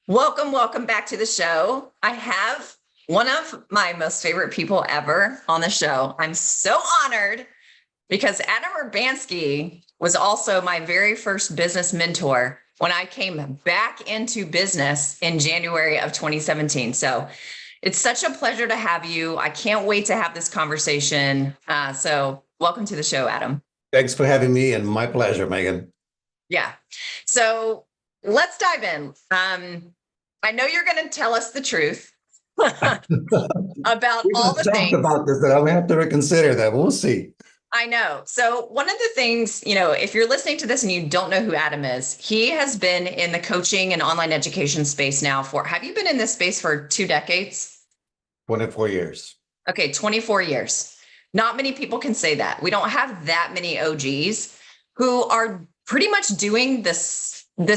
Welcome back to the show. I have one of my most favorite people ever on the show. I'm so honored because Adam Urbanski was also my very first business mentor when I came back into business in January of 2017. So it's such a pleasure to have you. I can't wait to have this conversation. So welcome to the show, Adam. Thanks for having me, and my pleasure, Megan. Yeah. So let's dive in. I know you're going to tell us the truth about We all just the talked things. about this, that I'll have to reconsider that. We'll see. I know. So one of the things, if you're listening to this and you don't know who Adam is, he has been in the coaching and online education space now have you been in this space for 2 decades? 24 years. Okay, 24 years. Not many people can say that. We don't have that many OGs who are pretty much doing the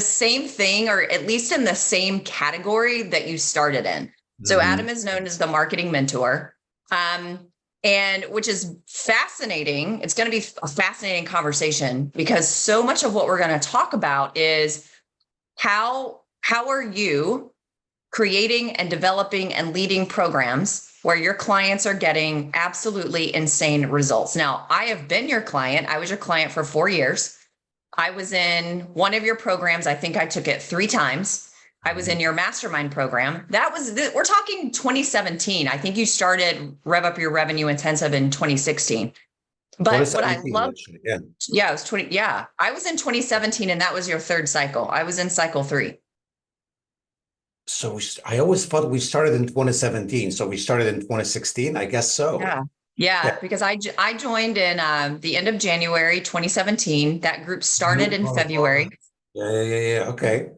same thing, or at least in the same category that you started in. So Adam is known as the marketing mentor, and which is fascinating. It's going to be a fascinating conversation because so much of what we're going to talk about is how are you creating and developing and leading programs where your clients are getting absolutely insane results. Now, I have been your client. I was your client for 4 years. I was in one of your programs. I think I took it 3 times. I was in your mastermind program. We're talking 2017. I think you started Rev Up Your Revenue Intensive in 2016. But what I love, yeah, it was 20. Yeah, I was in 2017 and that was your 3rd cycle. I was in cycle 3. So I always thought we started in 2017. So we started in 2016, I guess so. Yeah, because I joined in the end of January 2017. That group started in February. Yeah. Okay.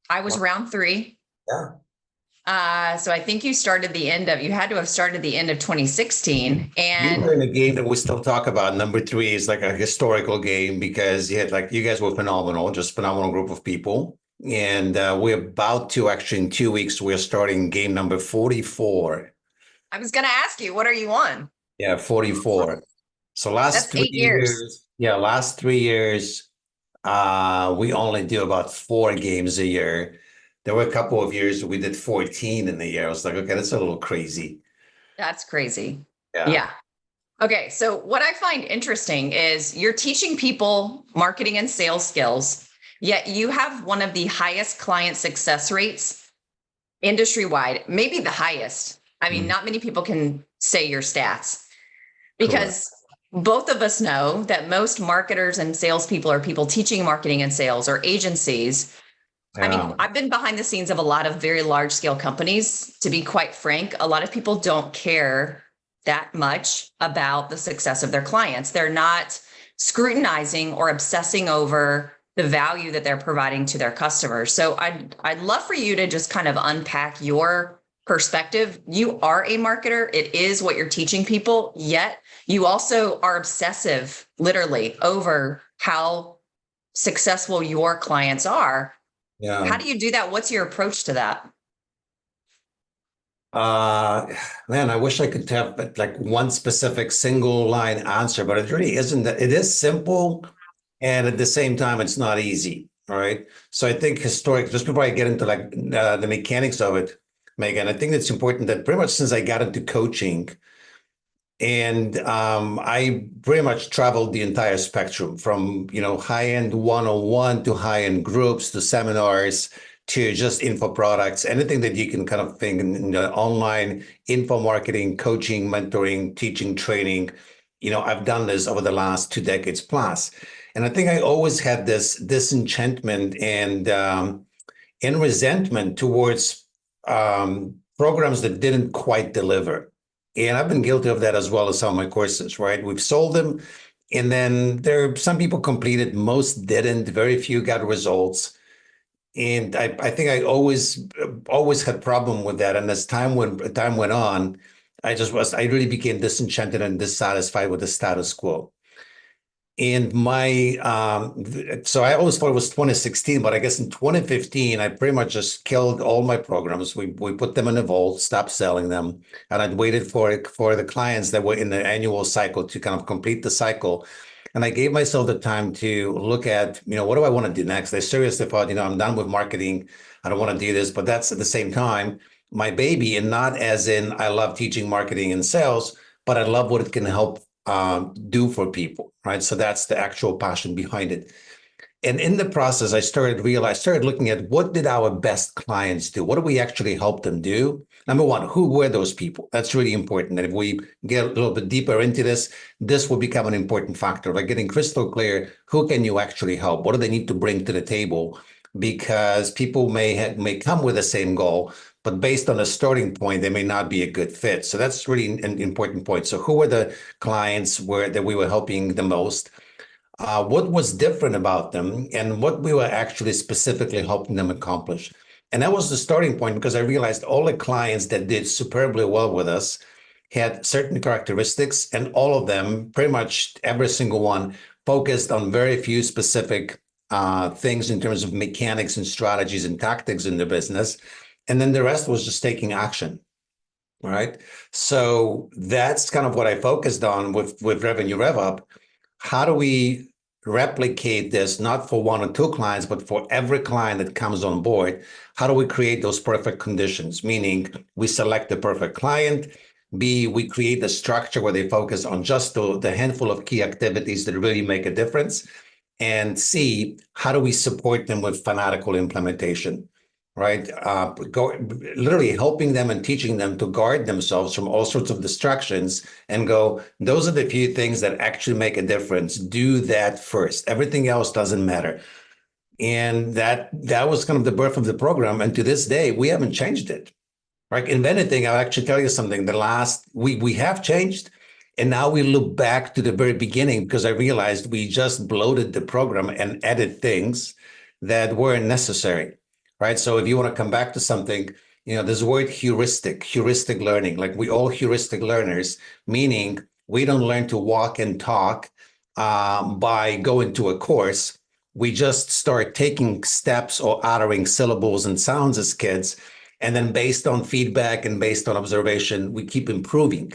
I was round 3. Yeah. So I think you had to have started the end of 2016. And you were in a game that we still talk about. Number 3 is like a historical game because you guys were phenomenal, just phenomenal group of people. And we're about to actually in 2 weeks, we're starting game number 44. I was going to ask you, what are you on? Yeah, 44. So last 3 years. Yeah, last 3 years, we only do about 4 games a year. There were a couple of years we did 14 in the year. I was like, okay, that's a little crazy. That's crazy. Yeah. Okay. So what I find interesting is you're teaching people marketing and sales skills, yet you have one of the highest client success rates industry-wide, maybe the highest. I mean, not many people can say your stats because both of us know that most marketers and salespeople are people teaching marketing and sales or agencies. I mean, I've been behind the scenes of a lot of very large scale companies. To be quite frank, a lot of people don't care that much about the success of their clients. They're not scrutinizing or obsessing over the value that they're providing to their customers. So I'd love for you to just kind of unpack your perspective. You are a marketer. It is what you're teaching people, yet you also are obsessive, literally, over how successful your clients are. Yeah. How do you do that? What's your approach to that? Man, I wish I could have like one specific single line answer, but it really isn't. That it is simple, and at the same time, it's not easy. All right. So I think just before I get into like the mechanics of it, Megan, I think it's important that pretty much since I got into coaching, and I pretty much traveled the entire spectrum from, high-end one-on-one to high-end groups to seminars to just info products, anything that you can kind of think in the online info marketing, coaching, mentoring, teaching, training. I've done this over the last 2 decades plus. And I think I always had this disenchantment and resentment towards programs that didn't quite deliver. And I've been guilty of that as well as some of my courses, right? We've sold them, and then some people completed, most didn't, very few got results. And I think I always had problem with that. And as time went on, I really became disenchanted and dissatisfied with the status quo. And so I always thought it was 2016, but I guess in 2015, I pretty much just killed all my programs. We put them in a vault, stopped selling them, and I'd waited for the clients that were in the annual cycle to kind of complete the cycle. And I gave myself the time to look at, what do I want to do next? I seriously thought, I'm done with marketing. I don't want to do this, but that's at the same time my baby, and not as in I love teaching marketing and sales, but I love what it can help do for people, right? So that's the actual passion behind it. And in the process, I started looking at what did our best clients do? What do we actually help them do? Number one, who were those people? That's really important. And if we get a little bit deeper into this, this will become an important factor, like getting crystal clear, who can you actually help? What do they need to bring to the table? Because people may come with the same goal, but based on a starting point, they may not be a good fit. So that's really an important point. So who were the clients that we were helping the most? What was different about them, and what we were actually specifically helping them accomplish. And that was the starting point, because I realized all the clients that did superbly well with us had certain characteristics, and all of them, pretty much every single one, focused on very few specific things in terms of mechanics and strategies and tactics in their business. And then the rest was just taking action. Right. So that's kind of what I focused on with Revenue Rev Up. How do we replicate this, not for one or two clients, but for every client that comes on board? How do we create those perfect conditions? Meaning we select the perfect client. B, we create the structure where they focus on just the handful of key activities that really make a difference. And C, how do we support them with fanatical implementation? Right? Literally helping them and teaching them to guard themselves from all sorts of distractions and go, those are the few things that actually make a difference. Do that first. Everything else doesn't matter. And that was kind of the birth of the program. And to this day, we haven't changed it. Right? If anything, I'll actually tell you something. The last we have changed. And now we look back to the very beginning, because I realized we just bloated the program and added things that weren't necessary. Right. So if you want to come back to something, there's the word heuristic learning, like we all heuristic learners, meaning we don't learn to walk and talk by going to a course. We just start taking steps or uttering syllables and sounds as kids. And then based on feedback and based on observation, we keep improving.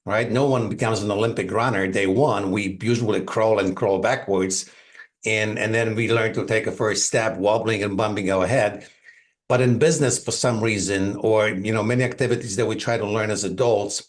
Right. No one becomes an Olympic runner day one. We usually crawl backwards. And then we learn to take a first step, wobbling and bumping our head. But in business, for some reason, or many activities that we try to learn as adults,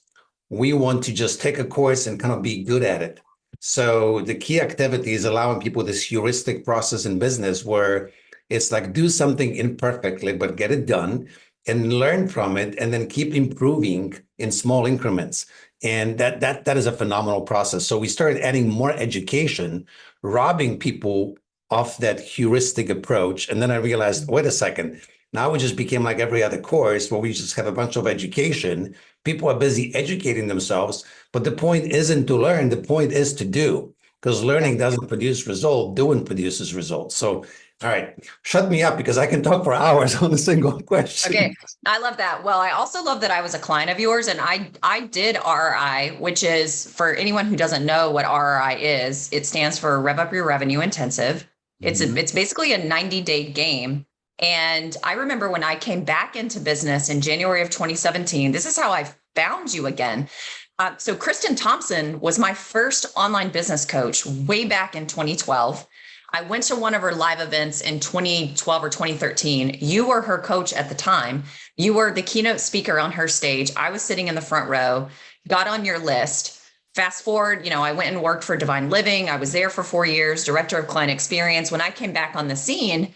we want to just take a course and kind of be good at it. So the key activity is allowing people this heuristic process in business, where it's like do something imperfectly, but get it done and learn from it, and then keep improving in small increments. And that is a phenomenal process. So we started adding more education, robbing people of that heuristic approach. And then I realized, wait a second, now we just became like every other course where we just have a bunch of education. People are busy educating themselves, but the point isn't to learn. The point is to do, because learning doesn't produce result. Doing produces results. So, all right, shut me up, because I can talk for hours on a single question. Okay. I love that. Well, I also love that I was a client of yours, and I did RRI, which is, for anyone who doesn't know what RRI is, it stands for Rev Up Your Revenue Intensive. It's basically a 90-day game. And I remember when I came back into business in January of 2017, this is how I found you again. So Kristen Thompson was my first online business coach way back in 2012. I went to one of her live events in 2012 or 2013. You were her coach at the time. You were the keynote speaker on her stage. I was sitting in the front row, got on your list. Fast forward, I went and worked for Divine Living. I was there for 4 years, director of client experience. When I came back on the scene,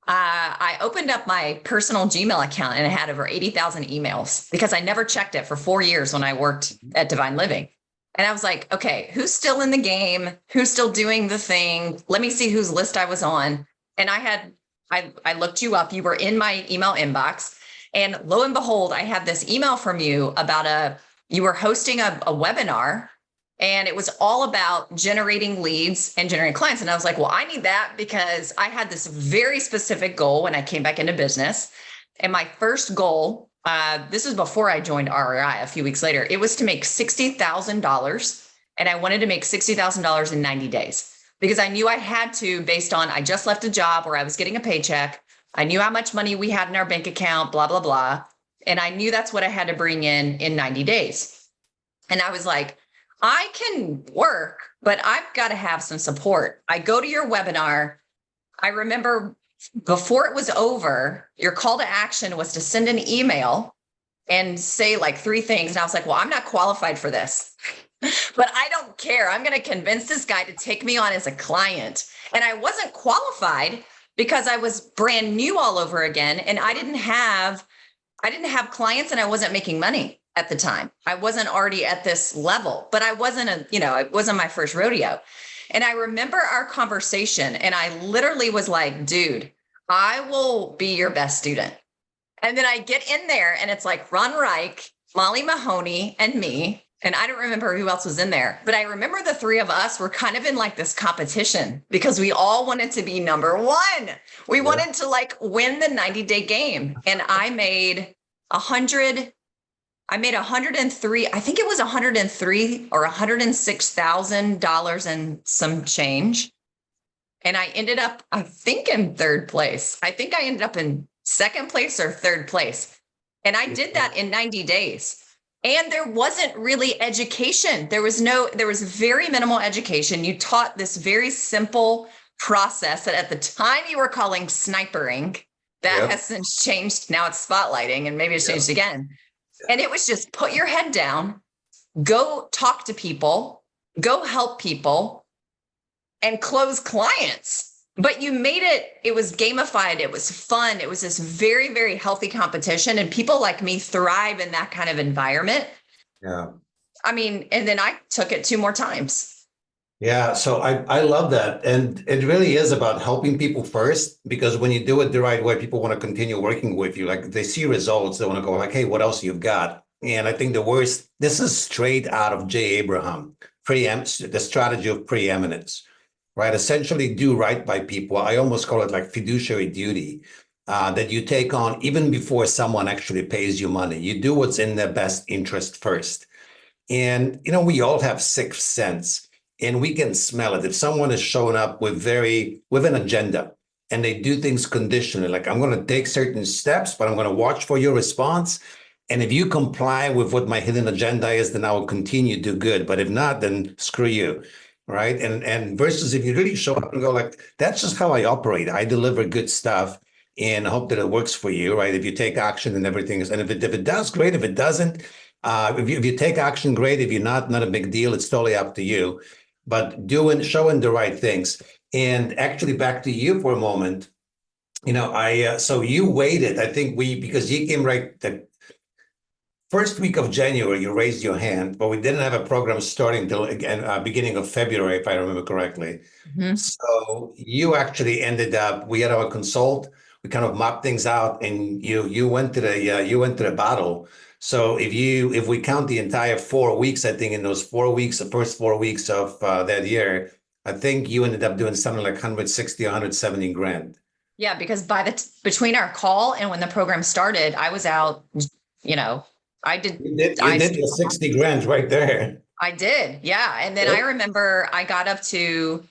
I opened up my personal Gmail account, and it had over 80,000 emails, because I never checked it for 4 years when I worked at Divine Living. And I was like, okay, who's still in the game? Who's still doing the thing? Let me see whose list I was on. And I looked you up. You were in my email inbox. And lo and behold, I had this email from you about you were hosting a webinar, and it was all about generating leads and generating clients. And I was like, well, I need that, because I had this very specific goal when I came back into business. And my first goal, this was before I joined RRI a few weeks later, it was to make $60,000. And I wanted to make $60,000 in 90 days, because I knew I had to, based on, I just left a job where I was getting a paycheck. I knew how much money we had in our bank account, blah, blah, blah. And I knew that's what I had to bring in 90 days. And I was like, I can work, but I've got to have some support. I go to your webinar. I remember before it was over, your call to action was to send an email and say like 3 things. And I was like, well, I'm not qualified for this, but I don't care. I'm going to convince this guy to take me on as a client. And I wasn't qualified because I was brand new all over again. And I didn't have clients and I wasn't making money at the time. I wasn't already at this level, but I wasn't it wasn't my first rodeo. And I remember our conversation and I literally was like, dude, I will be your best student. And then I get in there and it's like Ron Reich, Molly Mahoney, and me. And I don't remember who else was in there, but I remember the 3 of us were kind of in like this competition because we all wanted to be number 1. We wanted to like win the 90-day game. And I made 103. I think it was 103 or $106,000 and some change. And I ended up, I think, in 3rd place. I think I ended up in 2nd place or 3rd place. And I did that in 90 days. And there wasn't really education. There was very minimal education. You taught this very simple process that at the time you were calling snipering. That has since changed. Now it's spotlighting and maybe it's changed again. And it was just put your head down, go talk to people, go help people, and close clients. But you made it was gamified. It was fun. It was this very, very healthy competition. And people like me thrive in that kind of environment. Yeah. I mean, and then I took it 2 more times. Yeah, so I love that. And it really is about helping people first, because when you do it the right way, people want to continue working with you. Like they see results, they want to go like, hey, what else you've got? And I think this is straight out of Jay Abraham, the strategy of preeminence, right? Essentially do right by people. I almost call it like fiduciary duty that you take on even before someone actually pays you money. You do what's in their best interest first. And, we all have 6th sense. And we can smell it. If someone is showing up with an agenda and they do things conditionally, like I'm going to take certain steps, but I'm going to watch for your response. And if you comply with what my hidden agenda is, then I will continue to do good. But if not, then screw you. Right. And versus if you really show up and go like, that's just how I operate. I deliver good stuff and hope that it works for you. Right. If you take action and everything is, and if it does, great. If it doesn't, if you take action, great. If you're not a big deal. It's totally up to you. But showing the right things. And actually back to you for a moment, so you waited, I think because you came right the first week of January, you raised your hand, but we didn't have a program starting till again, beginning of February, if I remember correctly. Mm-hmm. So you actually ended up, we had our consult, we kind of mapped things out and you went to the battle. So if we count the entire 4 weeks, I think in those 4 weeks, the first 4 weeks of that year, I think you ended up doing something like 160, 170 grand. Yeah, because between our call and when the program started, I was out, I did. You did your 60 grand right there. I did. Yeah. And then I remember I got up to,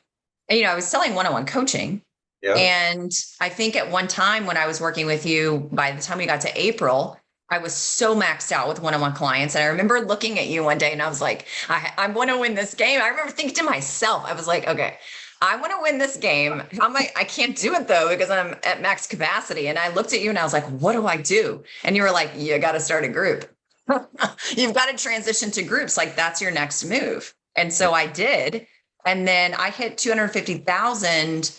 I was selling one-on-one coaching. Yeah. And I think at one time when I was working with you, by the time we got to April, I was so maxed out with one-on-one clients. And I remember looking at you one day and I was like, I want to win this game. I remember thinking to myself, I was like, okay, I want to win this game. I can't do it though, because I'm at max capacity. And I looked at you and I was like, what do I do? And you were like, you got to start a group. You've got to transition to groups. Like that's your next move. And so I did. And then I hit 250,000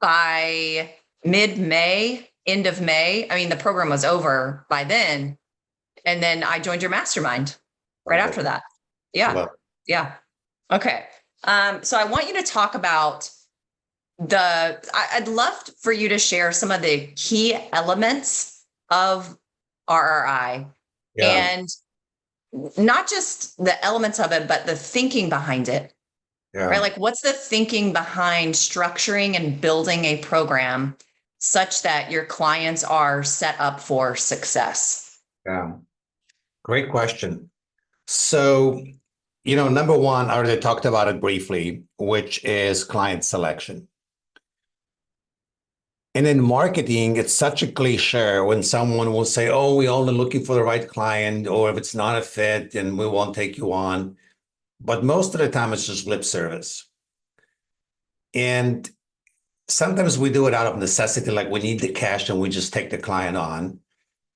by mid-May. End of May. I mean, the program was over by then. And then I joined your mastermind right after that. Yeah. Yeah. Okay. So I want you to talk about I'd love for you to share some of the key elements of RRI and not just the elements of it, but the thinking behind it. Yeah. Right? Like what's the thinking behind structuring and building a program such that your clients are set up for success? Yeah. Great question. So, number one, I already talked about it briefly, which is client selection. And in marketing, it's such a cliche when someone will say, oh, we're only looking for the right client, or if it's not a fit, then we won't take you on. but most of the time it's just lip service. And sometimes we do it out of necessity, like we need the cash and we just take the client on,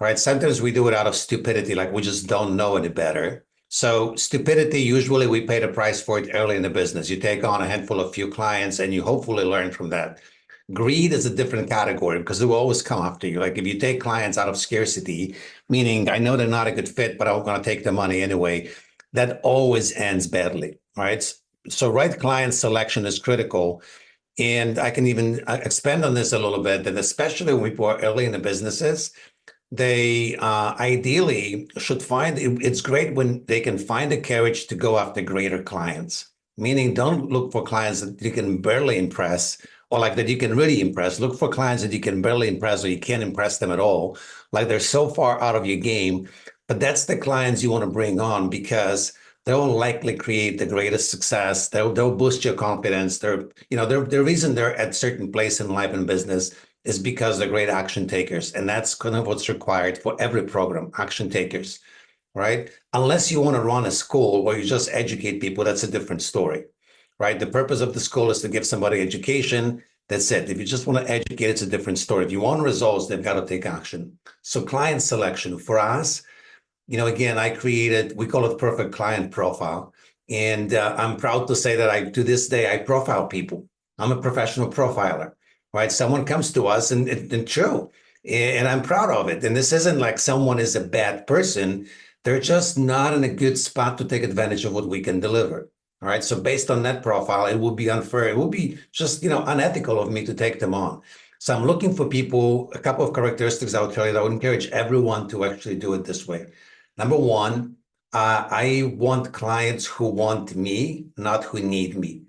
right? Sometimes we do it out of stupidity, like we just don't know any better. So stupidity, usually we pay the price for it early in the business. You take on a handful of few clients and you hopefully learn from that. Greed is a different category because it will always come after you. Like if you take clients out of scarcity, meaning I know they're not a good fit, but I'm going to take the money anyway, that always ends badly, right? So right client selection is critical. And I can even expand on this a little bit, that especially when people are early in the businesses, they ideally should find it's great when they can find the courage to go after greater clients, meaning don't look for clients that you can barely impress or like that you can really impress. Look for clients that you can barely impress or you can't impress them at all, like they're so far out of your game. But that's the clients you want to bring on because they'll likely create the greatest success. They'll boost your confidence. The reason they're at certain place in life and business is because they're great action takers. And that's kind of what's required for every program, action takers, right? Unless you want to run a school where you just educate people, that's a different story, right? The purpose of the school is to give somebody education. That's it. If you just want to educate, it's a different story. If you want results, they've got to take action. So client selection for us, again, we call it perfect client profile. And I'm proud to say that to this day, I profile people. I'm a professional profiler, right? Someone comes to us and true, and I'm proud of it. And this isn't like someone is a bad person. They're just not in a good spot to take advantage of what we can deliver. All right. So based on that profile, it would be unfair. It would be just, unethical of me to take them on. So I'm looking for people, a couple of characteristics I would tell you that I would encourage everyone to actually do it this way. Number one, I want clients who want me, not who need me.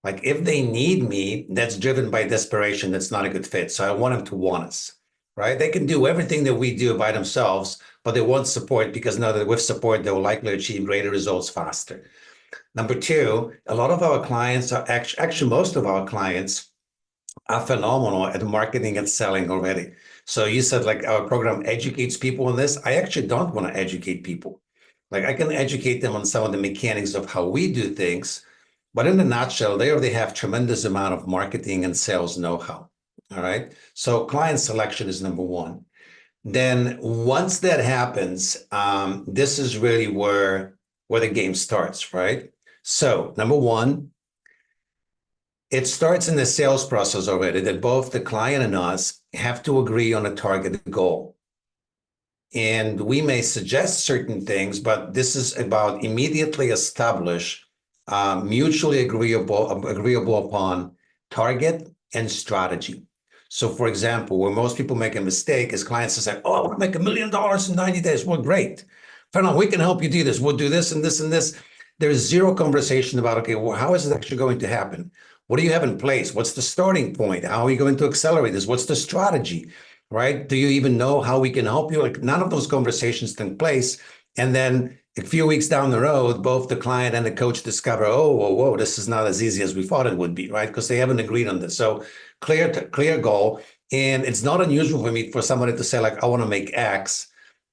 Like if they need me, that's driven by desperation. That's not a good fit. So I want them to want us, right? They can do everything that we do by themselves, but they want support because now that with support, they will likely achieve greater results faster. Number two, a lot of our clients are actually most of our clients are phenomenal at marketing and selling already. So you said like our program educates people on this. I actually don't want to educate people. Like I can educate them on some of the mechanics of how we do things, but in a nutshell, they already have tremendous amount of marketing and sales know-how. All right. So client selection is number one. Then once that happens, this is really where the game starts, right? So number one, it starts in the sales process already that both the client and us have to agree on a target goal. And we may suggest certain things, but this is about immediately establish mutually agreeable upon target and strategy. So for example, where most people make a mistake is clients will say, oh, I want to make $1 million in 90 days. Well, great. Fernand, we can help you do this. We'll do this and this and this. There's zero conversation about, okay, well, how is it actually going to happen? What do you have in place? What's the starting point? How are you going to accelerate this? What's the strategy, right? Do you even know how we can help you? Like none of those conversations take place. And then a few weeks down the road, both the client and the coach discover, oh, whoa, this is not as easy as we thought it would be, right? Because they haven't agreed on this. So clear goal. And it's not unusual for me for somebody to say, like, I want to make X.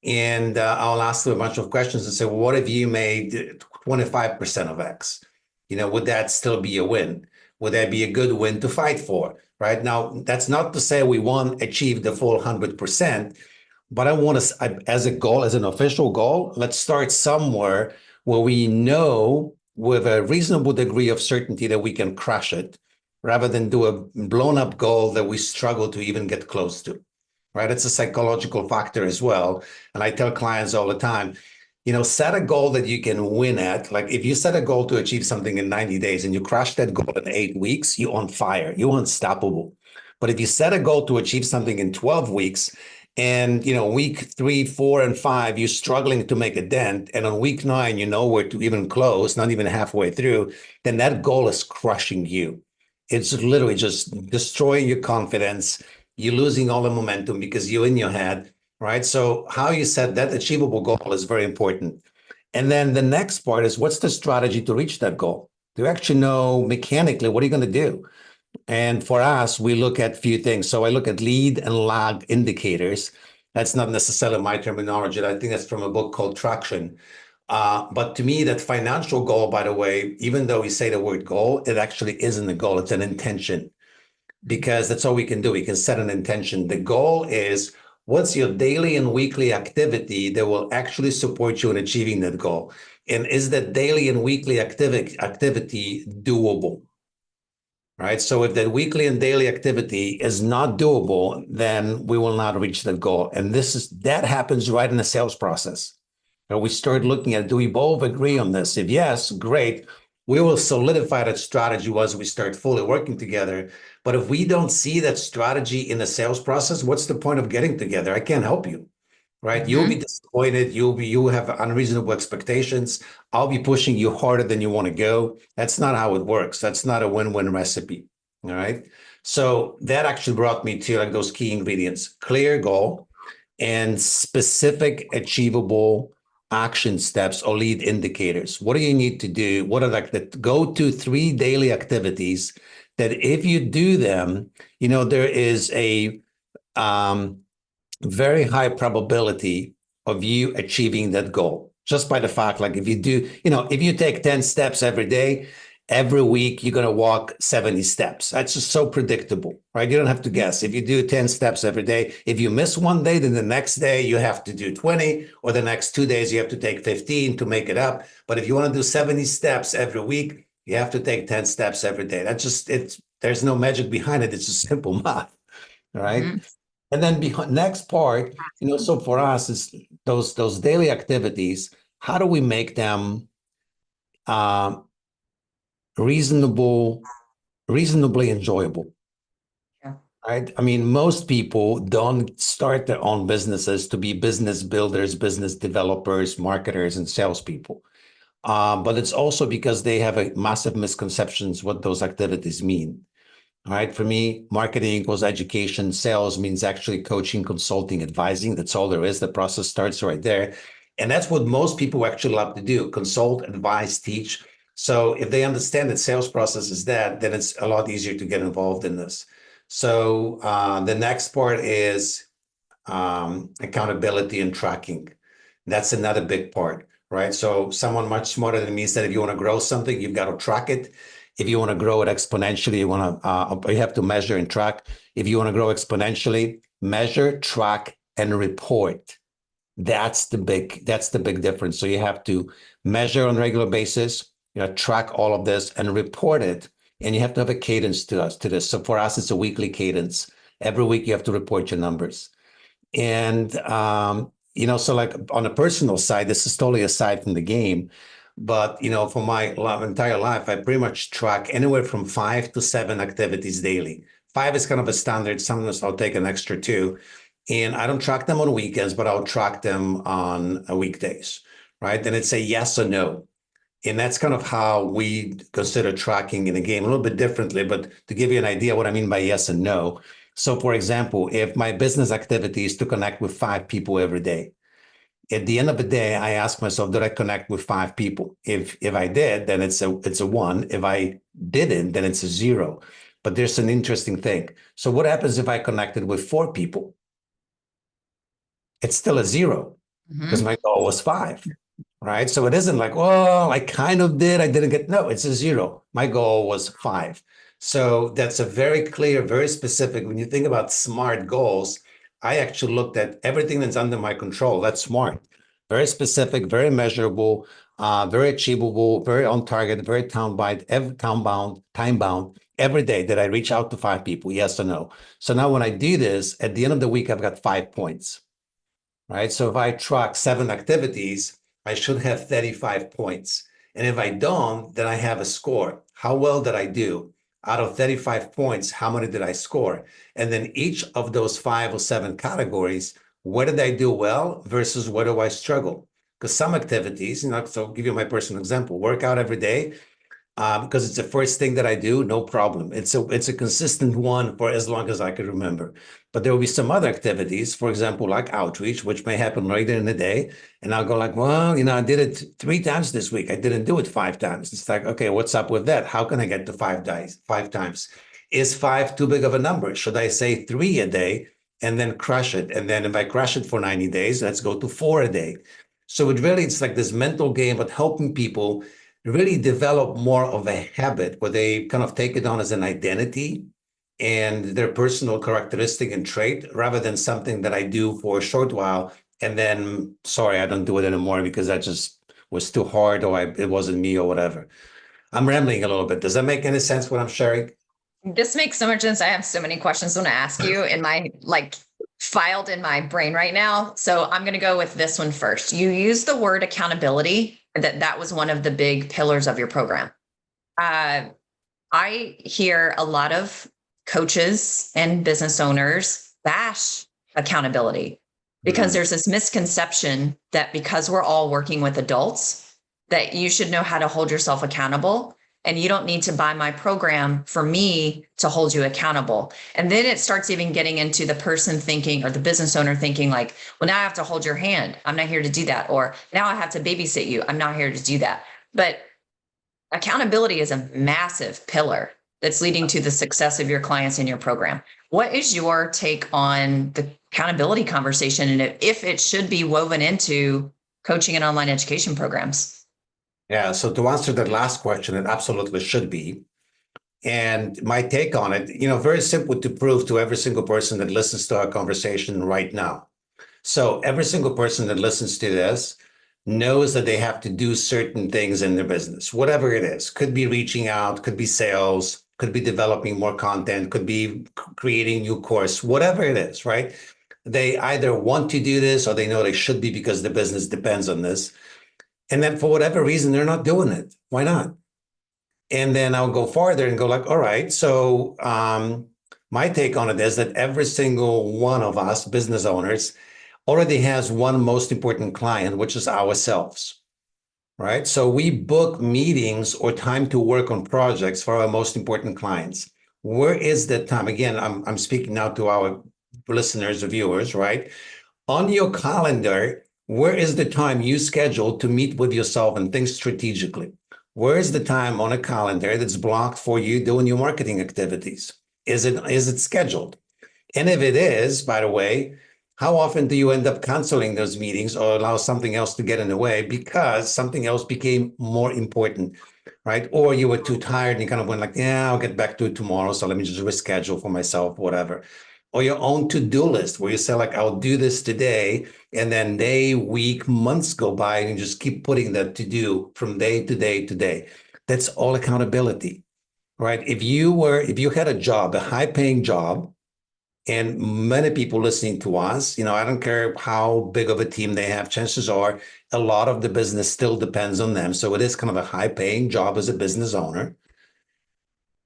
And I'll ask them a bunch of questions and say, well, what if you made 25% of X? Would that still be a win? Would that be a good win to fight for? Right now, that's not to say we won't achieve the full 100%, but I want to, as a goal, as an official goal, let's start somewhere where we know with a reasonable degree of certainty that we can crush it, rather than do a blown up goal that we struggle to even get close to. Right? It's a psychological factor as well. And I tell clients all the time, set a goal that you can win at. Like if you set a goal to achieve something in 90 days and you crush that goal in 8 weeks, you're on fire, you're unstoppable. But if you set a goal to achieve something in 12 weeks and, week 3, 4, and 5, you're struggling to make a dent. And on week 9, you're nowhere to even close, not even halfway through, then that goal is crushing you. It's literally just destroying your confidence. You're losing all the momentum because you're in your head. Right. So how you set that achievable goal is very important. And then the next part is what's the strategy to reach that goal? To actually know mechanically, what are you going to do? And for us, we look at a few things. So I look at lead and lag indicators. That's not necessarily my terminology. I think that's from a book called Traction. But to me, that financial goal, by the way, even though we say the word goal, it actually isn't a goal, it's an intention, because that's all we can do. We can set an intention. The goal is what's your daily and weekly activity that will actually support you in achieving that goal? And is that daily and weekly activity doable? Right. So if that weekly and daily activity is not doable, then we will not reach that goal. And that happens right in the sales process. And we start looking at, do we both agree on this? If yes, great. We will solidify that strategy once we start fully working together. But if we don't see that strategy in the sales process, what's the point of getting together? I can't help you. Right. You'll be disappointed. You have unreasonable expectations. I'll be pushing you harder than you want to go. That's not how it works. That's not a win-win recipe. All right. So that actually brought me to like those key ingredients: clear goal and specific achievable action steps or lead indicators. What do you need to do? What are like the go-to 3 daily activities that if you do them, there is a very high probability of you achieving that goal just by the fact, like if you take 10 steps every day, every week you're going to walk 70 steps. That's just so predictable, right? You don't have to guess. If you do 10 steps every day, if you miss one day, then the next day you have to do 20, or the next 2 days you have to take 15 to make it up. But if you want to do 70 steps every week, you have to take 10 steps every day. There's no magic behind it. It's just simple math. All right. And then next part, so for us is those daily activities. How do we make them reasonably enjoyable? Yeah. Right? I mean, most people don't start their own businesses to be business builders, business developers, marketers, and salespeople. But it's also because they have a massive misconceptions what those activities mean. All right. For me, marketing equals education. Sales means actually coaching, consulting, advising. That's all there is. The process starts right there. And that's what most people actually love to do: consult, advise, teach. So if they understand that sales process is that, then it's a lot easier to get involved in this. So the next part is accountability and tracking. That's another big part, right? So someone much smarter than me said, if you want to grow something, you've got to track it. If you want to grow it exponentially, you have to measure and track. If you want to grow exponentially, measure, track, and report. That's the big difference. So you have to measure on a regular basis, track all of this and report it. And you have to have a cadence to this. So for us, it's a weekly cadence. Every week you have to report your numbers. And so like on a personal side, this is totally aside from the game. But for my entire life, I pretty much track anywhere from 5 to 7 activities daily. 5 is kind of a standard. Sometimes I'll take an extra 2. And I don't track them on weekends, but I'll track them on weekdays, right? And it's a yes or no. And that's kind of how we consider tracking in a game, a little bit differently. But to give you an idea what I mean by yes and no. So for example, if my business activity is to connect with 5 people every day, at the end of the day, I ask myself, did I connect with 5 people? If I did, then it's a 1. If I didn't, then it's a 0. But there's an interesting thing. So what happens if I connected with 4 people? It's still a 0 because my goal was 5, right? So it isn't like, well, I kind of did, I didn't get, no, it's a 0. My goal was 5. So that's a very clear, very specific. When you think about SMART goals, I actually looked at everything that's under my control. That's SMART. Very specific, very measurable, very achievable, very on target, very time-bound. Every day that I reach out to 5 people, yes or no. So now when I do this, at the end of the week, I've got 5 points, right? So if I track 7 activities, I should have 35 points. And if I don't, then I have a score. How well did I do? Out of 35 points, how many did I score? And then each of those 5 or 7 categories, where did I do well versus where do I struggle? Because some activities, so I'll give you my personal example: work out every day, because it's the first thing that I do, no problem. It's a consistent one for as long as I can remember. But there will be some other activities, for example, like outreach, which may happen later in the day. And I'll go like, well, I did it 3 times this week. I didn't do it 5 times. It's like, okay, what's up with that? How can I get to 5 times? Is 5 too big of a number? Should I say 3 a day and then crush it? And then if I crush it for 90 days, let's go to 4 a day. So it's like this mental game, but helping people really develop more of a habit where they kind of take it on as an identity and their personal characteristic and trait rather than something that I do for a short while. And then, sorry, I don't do it anymore because that just was too hard or it wasn't me or whatever. I'm rambling a little bit. Does that make any sense what I'm sharing? This makes so much sense. I have so many questions I want to ask you in my filed in my brain right now. So I'm going to go with this one first. You use the word accountability, that was one of the big pillars of your program. I hear a lot of coaches and business owners bash accountability because there's this misconception that because we're all working with adults, that you should know how to hold yourself accountable. And you don't need to buy my program for me to hold you accountable. And then it starts even getting into the person thinking or the business owner thinking like, well, now I have to hold your hand. I'm not here to do that. Or now I have to babysit you. I'm not here to do that. But accountability is a massive pillar that's leading to the success of your clients in your program. What is your take on the accountability conversation and if it should be woven into coaching and online education programs? Yeah, so to answer that last question, it absolutely should be. And my take on it, very simple to prove to every single person that listens to our conversation right now. So every single person that listens to this knows that they have to do certain things in their business, whatever it is. Could be reaching out, could be sales, could be developing more content, could be creating new course, whatever it is, right? They either want to do this or they know they should be because the business depends on this. And then for whatever reason, they're not doing it. Why not? And then I'll go farther and go like, all right, so my take on it is that every single one of us business owners already has one most important client, which is ourselves, right? So we book meetings or time to work on projects for our most important clients. Where is that time? Again, I'm speaking now to our listeners or viewers, right? On your calendar, where is the time you schedule to meet with yourself and think strategically? Where is the time on a calendar that's blocked for you doing your marketing activities? Is it scheduled? And if it is, by the way, how often do you end up canceling those meetings or allow something else to get in the way because something else became more important, right? Or you were too tired and you kind of went like, yeah, I'll get back to it tomorrow. So let me just reschedule for myself, whatever. Or your own to-do list where you say like, I'll do this today. And then day, week, months go by and you just keep putting that to do from day to day to day. That's all accountability, right? If you had a job, a high paying job, and many people listening to us, I don't care how big of a team they have, chances are a lot of the business still depends on them. So it is kind of a high paying job as a business owner.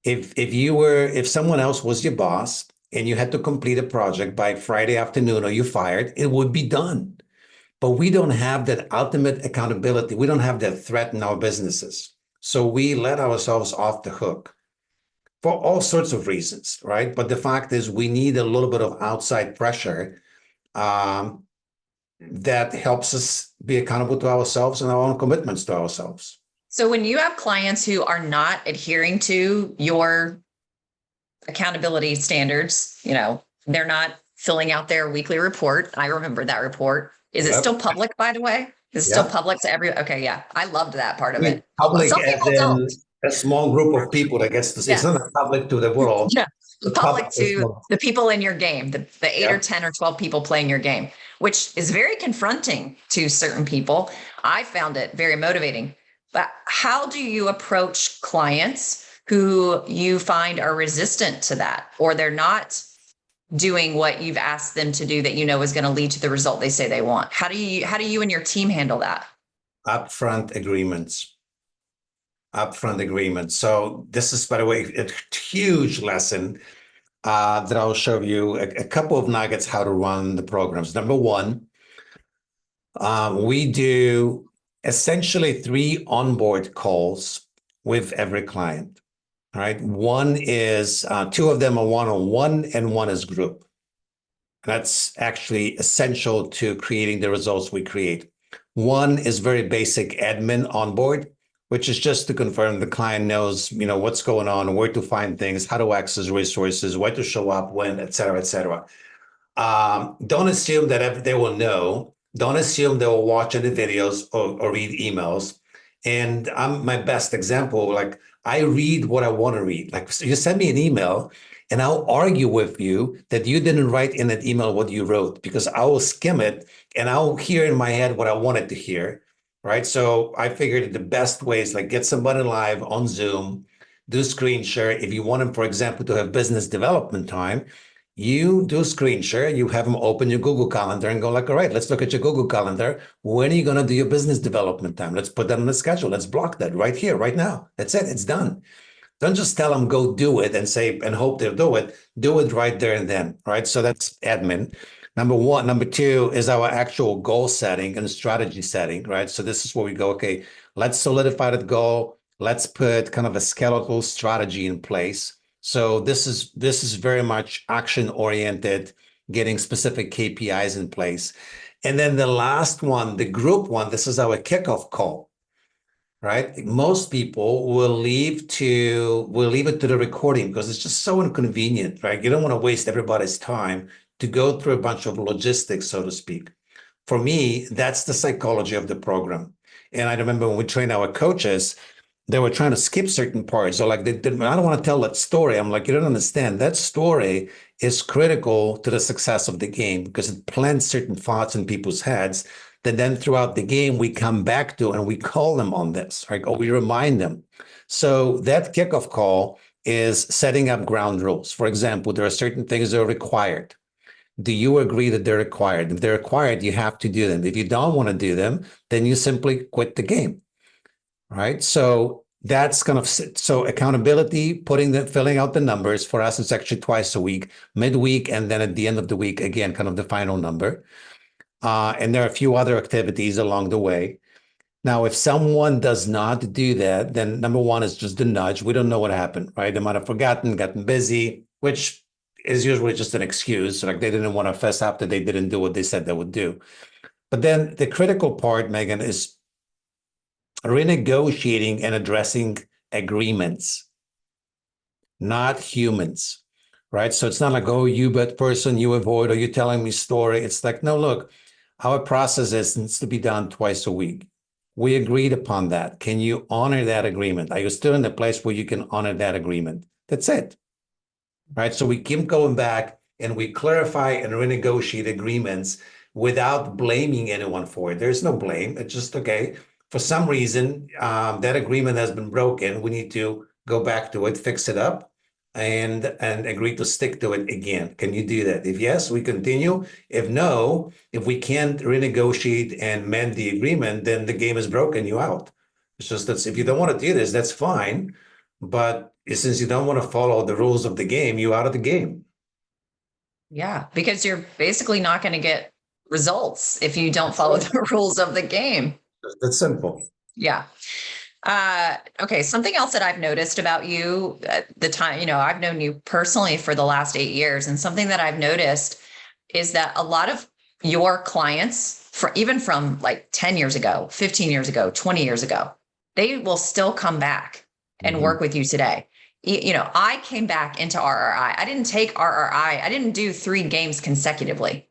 If someone else was your boss and you had to complete a project by Friday afternoon or you fired, it would be done. But we don't have that ultimate accountability. We don't have that threat in our businesses. So we let ourselves off the hook for all sorts of reasons, right? But the fact is we need a little bit of outside pressure that helps us be accountable to ourselves and our own commitments to ourselves. So when you have clients who are not adhering to your accountability standards, they're not filling out their weekly report. I remember that report. Is it still public, by the way? Is it still public to okay, yeah. I loved that part of it. Public Some people don't. A small group of people that gets to see. It's not public to the world. Yeah. Public to the people in your game, the 8 or 10 or 12 people playing your game, which is very confronting to certain people. I found it very motivating. But how do you approach clients who you find are resistant to that, or they're not doing what you've asked them to do that is going to lead to the result they say they want? How do you and your team handle that? Upfront agreements. So this is, by the way, a huge lesson that I'll show you a couple of nuggets how to run the programs. Number one, we do essentially 3 onboard calls with every client. All right. One is 2 of them are one-on-one and one is group. That's actually essential to creating the results we create. One is very basic admin onboard, which is just to confirm the client knows, what's going on, where to find things, how to access resources, where to show up, when, et cetera, et cetera. Don't assume that they will know Don't assume they will watch any videos or read emails. And I'm my best example. Like I read what I want to read. Like so you send me an email and I'll argue with you that you didn't write in that email what you wrote because I will skim it and I'll hear in my head what I wanted to hear. Right. So I figured the best way is like get somebody live on Zoom, do screen share. If you want them, for example, to have business development time, you do screen share, you have them open your Google Calendar and go like, all right, let's look at your Google Calendar. When are you going to do your business development time? Let's put that on the schedule. Let's block that right here, right now. That's it. It's done. Don't just tell them go do it and say and hope they'll do it. Do it right there and then, right? So that's admin. Number one. Number two is our actual goal setting and strategy setting, right? So this is where we go, okay, let's solidify that goal. Let's put kind of a skeletal strategy in place. So this is very much action oriented, getting specific KPIs in place. And then the last one, the group one, this is our kickoff call, right? Most people will leave it to the recording because it's just so inconvenient, right? You don't want to waste everybody's time to go through a bunch of logistics, so to speak. For me, that's the psychology of the program. And I remember when we trained our coaches, they were trying to skip certain parts. So like, I don't want to tell that story. I'm like, you don't understand. That story is critical to the success of the game because it plants certain thoughts in people's heads that then throughout the game we come back to and we call them on this, right? Or we remind them. So that kickoff call is setting up ground rules. For example, there are certain things that are required. Do you agree that they're required? If they're required, you have to do them. If you don't want to do them, then you simply quit the game, right? So that's kind of so accountability, filling out the numbers for us. It's actually twice a week, midweek, and then at the end of the week, again, kind of the final number. And there are a few other activities along the way. Now, if someone does not do that, then number one is just a nudge. We don't know what happened, right? They might have forgotten, gotten busy, which is usually just an excuse. Like they didn't want to fess up that they didn't do what they said they would do. But then the critical part, Megan, is renegotiating and addressing agreements, not humans, right? So it's not like, oh, you bad person, you avoid, or you're telling me story. It's like, no, look, our process needs to be done twice a week. We agreed upon that. Can you honor that agreement? Are you still in the place where you can honor that agreement? That's it, right? So we keep going back and we clarify and renegotiate agreements without blaming anyone for it. There's no blame. It's just, okay, for some reason, that agreement has been broken. We need to go back to it, fix it up, and agree to stick to it again. Can you do that? If yes, we continue. If no, if we can't renegotiate and mend the agreement, then the game is broken. You out. It's just that if you don't want to do this, that's fine. But since you don't want to follow the rules of the game, you out of the game. Yeah, because you're basically not going to get results if you don't follow the rules of the game. That's simple. Yeah. Okay. Something else that I've noticed about you at the time, I've known you personally for the last 8 years, and something that I've noticed is that a lot of your clients, even from like 10 years ago, 15 years ago, 20 years ago, they will still come back and work with you today. I came back into RRI. I didn't take RRI. I didn't do 3 games consecutively.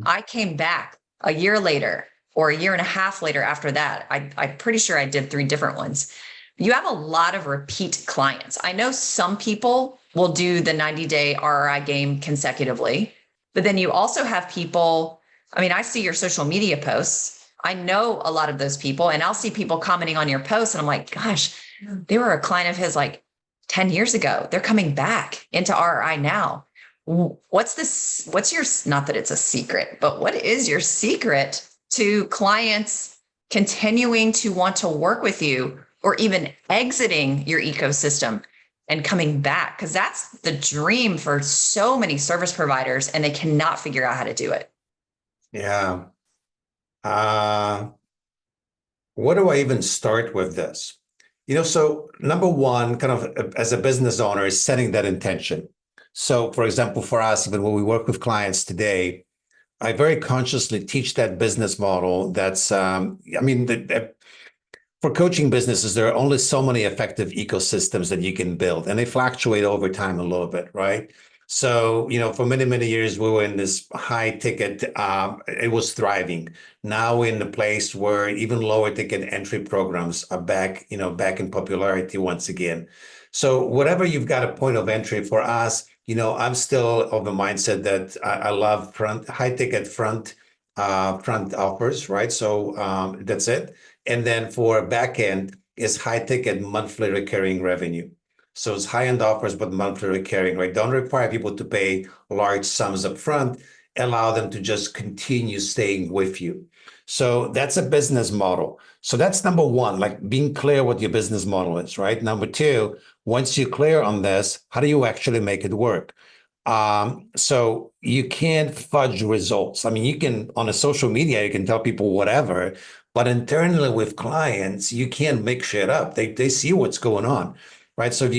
I came back a year later or a year and a half later after that. I'm pretty sure I did 3 different ones. You have a lot of repeat clients. I know some people will do the 90-day RRI game consecutively, but then you also have people, I see your social media posts. I know a lot of those people, and I'll see people commenting on your posts, and I'm like, gosh, they were a client of his like 10 years ago. They're coming back into RRI now. What's your, not that it's a secret, but what is your secret to clients continuing to want to work with you or even exiting your ecosystem and coming back? Because that's the dream for so many service providers, and they cannot figure out how to do it. Yeah. Where do I even start with this? So number one, kind of as a business owner, is setting that intention. So, for example, for us, even when we work with clients today, I very consciously teach that business model. That's, for coaching businesses, there are only so many effective ecosystems that you can build, and they fluctuate over time a little bit, right? So, for many, many years, we were in this high ticket, it was thriving. Now we're in the place where even lower ticket entry programs are back, back in popularity once again. So whatever you've got a point of entry for us, I'm still of the mindset that I love high ticket front offers, right? So that's it. And then for back end is high ticket monthly recurring revenue. So it's high-end offers, but monthly recurring, right? Don't require people to pay large sums up front. Allow them to just continue staying with you. So that's a business model. So that's number one, like being clear what your business model is, right? Number two, once you're clear on this, how do you actually make it work? So you can't fudge results. I mean, you can on a social media, you can tell people whatever, but internally with clients, you can't make shit up. They see what's going on, right? So if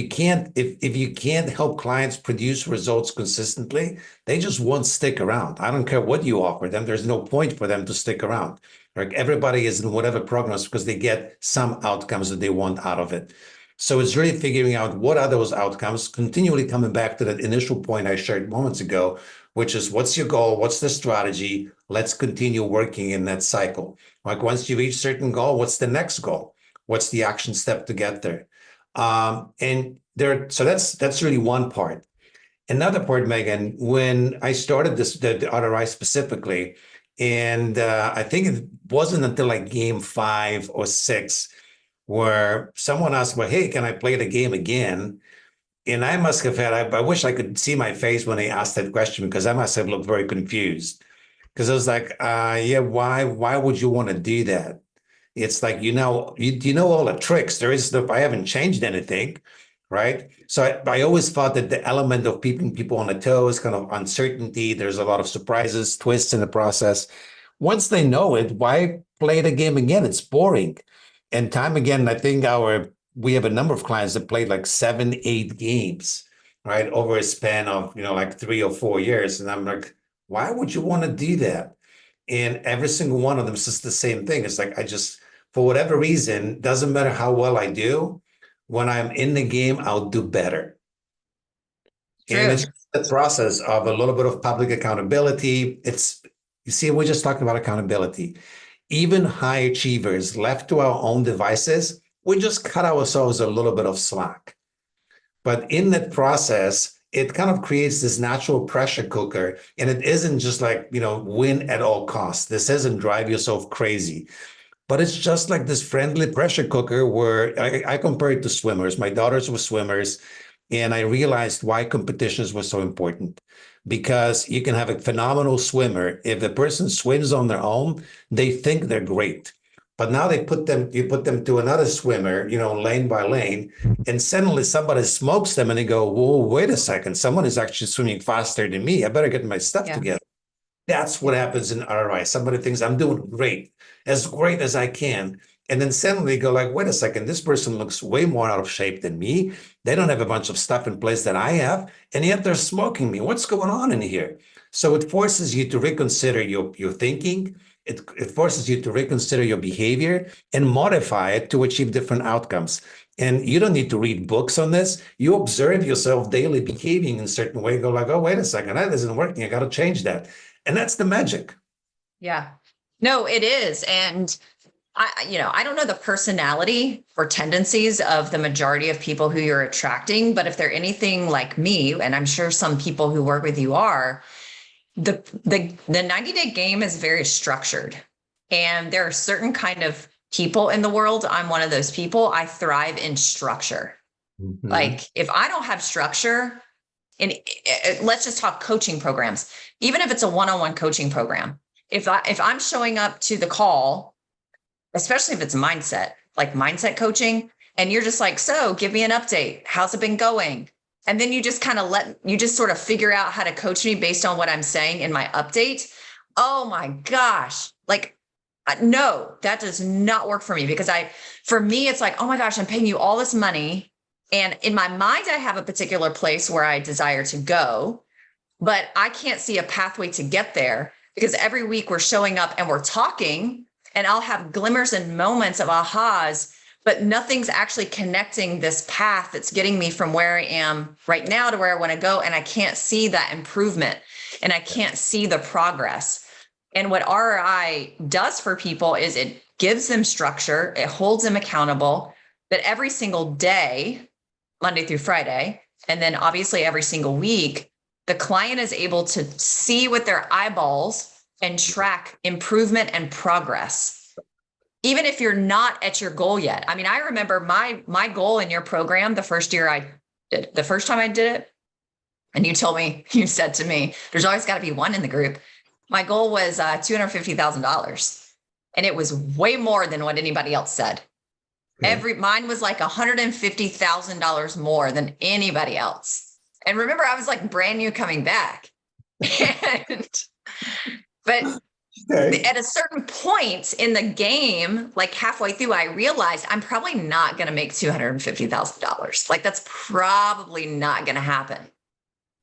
you can't help clients produce results consistently, they just won't stick around. I don't care what you offer them. There's no point for them to stick around. Like everybody is in whatever programs because they get some outcomes that they want out of it. So it's really figuring out what are those outcomes, continually coming back to that initial point I shared moments ago, which is what's your goal? What's the strategy? Let's continue working in that cycle. Like once you reach certain goal, what's the next goal? What's the action step to get there? So that's really one part. Another part, Megan, when I started the RRI specifically, and I think it wasn't until like game 5 or 6 where someone asked, well, hey, can I play the game again? And I must have I wish I could see my face when they asked that question because I must have looked very confused. Because I was like, yeah, why would you want to do that? It's like, you know all the tricks. I haven't changed anything, right? So I always thought that the element of keeping people on the toes, kind of uncertainty, there's a lot of surprises, twists in the process. Once they know it, why play the game again? It's boring. And time again, I think we have a number of clients that played like 7, 8 games, right, over a span of, like 3 or 4 years. And I'm like, why would you want to do that? And every single one of them says the same thing. It's like, for whatever reason, doesn't matter how well I do, when I'm in the game, I'll do better. And True. it's the process of a little bit of public accountability. You see, we're just talking about accountability. Even high achievers left to our own devices, we just cut ourselves a little bit of slack. But in that process, it kind of creates this natural pressure cooker. And it isn't just like, win at all costs. This isn't drive yourself crazy. But it's just like this friendly pressure cooker where I compare it to swimmers. My daughters were swimmers, and I realized why competitions were so important. Because you can have a phenomenal swimmer. If the person swims on their own, they think they're great. But now you put them to another swimmer, lane by lane, and suddenly somebody smokes them and they go, whoa, wait a second, someone is actually swimming faster than me. I better get my stuff together. That's what happens in ROI. Somebody thinks I'm doing great as I can. And then suddenly go like, wait a second, this person looks way more out of shape than me. They don't have a bunch of stuff in place that I have, and yet they're smoking me. What's going on in here? So it forces you to reconsider your thinking. It forces you to reconsider your behavior and modify it to achieve different outcomes. And you don't need to read books on this. You observe yourself daily behaving in a certain way, go like, oh, wait a second, that isn't working. I got to change that. And that's the magic. Yeah. No, it is. And I don't know the personality or tendencies of the majority of people who you're attracting, but if they're anything like me, and I'm sure some people who work with you are, the 90-day game is very structured. And there are certain kind of people in the world. I'm one of those people. I thrive in structure. Mm-hmm. Like if I don't have structure, and let's just talk coaching programs, even if it's a one-on-one coaching program, if I'm showing up to the call, especially if it's mindset coaching, and you're just like, so give me an update. How's it been going? And then you just sort of figure out how to coach me based on what I'm saying in my update. Oh my gosh. Like, no, that does not work for me because for me, it's like, oh my gosh, I'm paying you all this money. And in my mind, I have a particular place where I desire to go, but I can't see a pathway to get there because every week we're showing up and we're talking, and I'll have glimmers and moments of ahas but nothing's actually connecting this path that's getting me from where I am right now to where I want to go. And I can't see that improvement and I can't see the progress. And what ROI does for people is it gives them structure, it holds them accountable, that every single day, Monday through Friday, and then obviously every single week, the client is able to see with their eyeballs and track improvement and progress. Even if you're not at your goal yet. I mean, I remember my goal in your program the first time I did it, and you said to me, there's always got to be one in the group. My goal was $250,000, and it was way more than what anybody else said. Mine was like $150,000 more than anybody else. And remember, I was like brand new coming back. But at a certain point in the game, like halfway through, I realized I'm probably not going to make $250,000. Like that's probably not going to happen.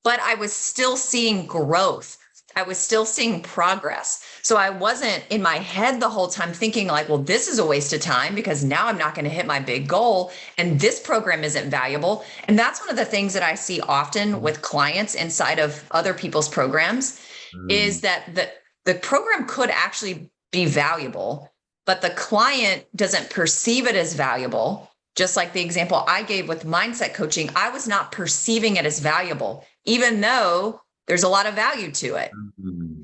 But I was still seeing growth. I was still seeing progress. So I wasn't in my head the whole time thinking like, well, this is a waste of time because now I'm not going to hit my big goal and this program isn't valuable. And that's one of the things that I see often with clients inside of other people's programs is that the program could actually be valuable, but the client doesn't perceive it as valuable. Just like the example I gave with mindset coaching, I was not perceiving it as valuable, even though there's a lot of value to it.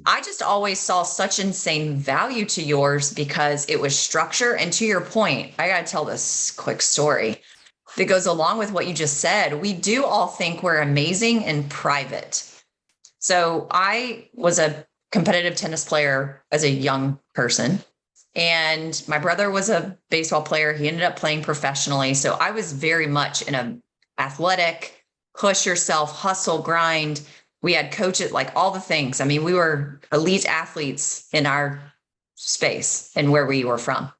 I just always saw such insane value to yours because it was structure. And to your point, I got to tell this quick story that goes along with what you just said. We do all think we're amazing in private. So I was a competitive tennis player as a young person. And my brother was a baseball player. He ended up playing professionally. So I was very much in a athletic, push yourself, hustle, grind. We had coaches, like all the things. I mean, we were elite athletes in our space and where we were from.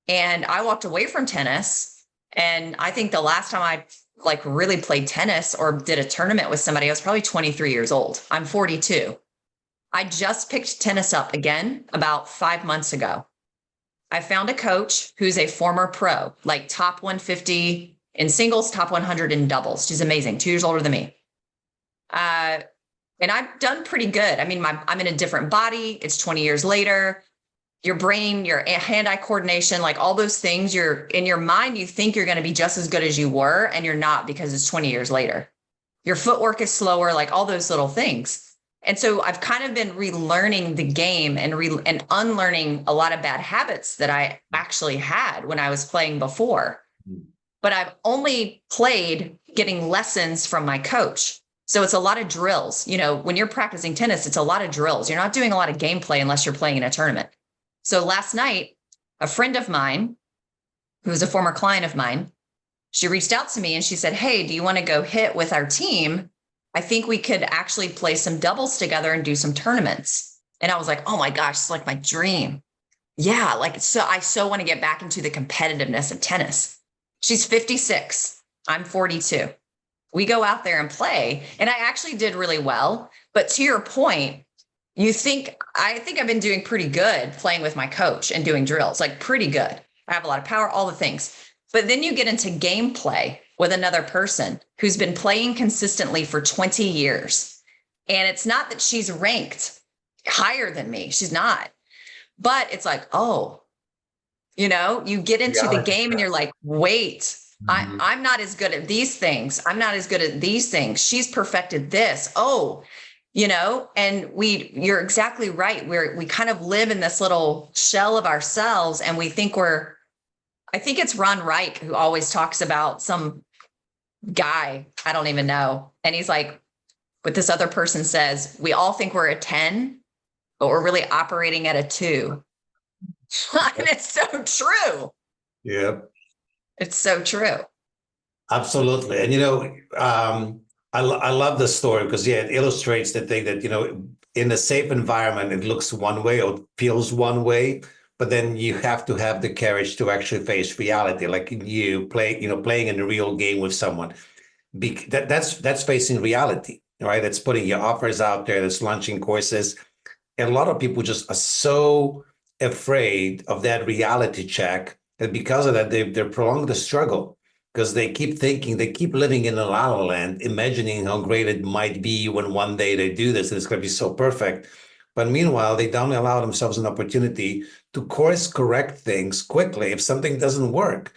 And I walked away from tennis. And I think the last time I like really played tennis or did a tournament with somebody, I was probably 23 years old. I'm 42. I just picked tennis up again about 5 months ago. I found a coach who's a former pro, like top 150 in singles, top 100 in doubles. She's amazing, 2 years older than me. And I've done pretty good. I mean, I'm in a different body. It's 20 years later. Your brain, your hand-eye coordination, like all those things, you're in your mind, you think you're going to be just as good as you were, and you're not because it's 20 years later. Your footwork is slower, like all those little things. And so I've kind of been relearning the game and unlearning a lot of bad habits that I actually had when I was playing before. But I've only played getting lessons from my coach. So it's a lot of drills. You know, when you're practicing tennis, it's a lot of drills. You're not doing a lot of gameplay unless you're playing in a tournament. So last night, a friend of mine, who was a former client of mine, she reached out to me and she said, hey, do you want to go hit with our team? I think we could actually play some doubles together and do some tournaments. And I was like, oh my gosh, it's like my dream. Yeah, like, so I so want to get back into the competitiveness of tennis. She's 56. I'm 42. We go out there and play. And I actually did really well. But to your point, I think I've been doing pretty good playing with my coach and doing drills, like pretty good. I have a lot of power, all the things. But then you get into gameplay with another person who's been playing consistently for 20 years. And it's not that she's ranked higher than me. She's not. But it's like, oh, you know, you get into the game and you're like, wait, I'm not as good at these things. I'm not as good at these things. She's perfected this. Oh, you know, and you're exactly right. We kind of live in this little shell of ourselves and we think I think it's Ron Reich who always talks about some guy, I don't even know. And he's like, what this other person says, we all think we're a 10, but we're really operating at a 2. And it's so true. Yeah. It's so true. Absolutely. And, you know, I love the story because, yeah, it illustrates the thing that, you know, in a safe environment, it looks one way or feels one way, but then you have to have the courage to actually face reality. Like playing in a real game with someone. That's facing reality, right? That's putting your offers out there, that's launching courses. And a lot of people just are so afraid of that reality check And because of that, they're prolonged the struggle because they keep thinking, they keep living in a la la land, imagining how great it might be when one day they do this and it's going to be so perfect. But meanwhile, they don't allow themselves an opportunity to course correct things quickly if something doesn't work.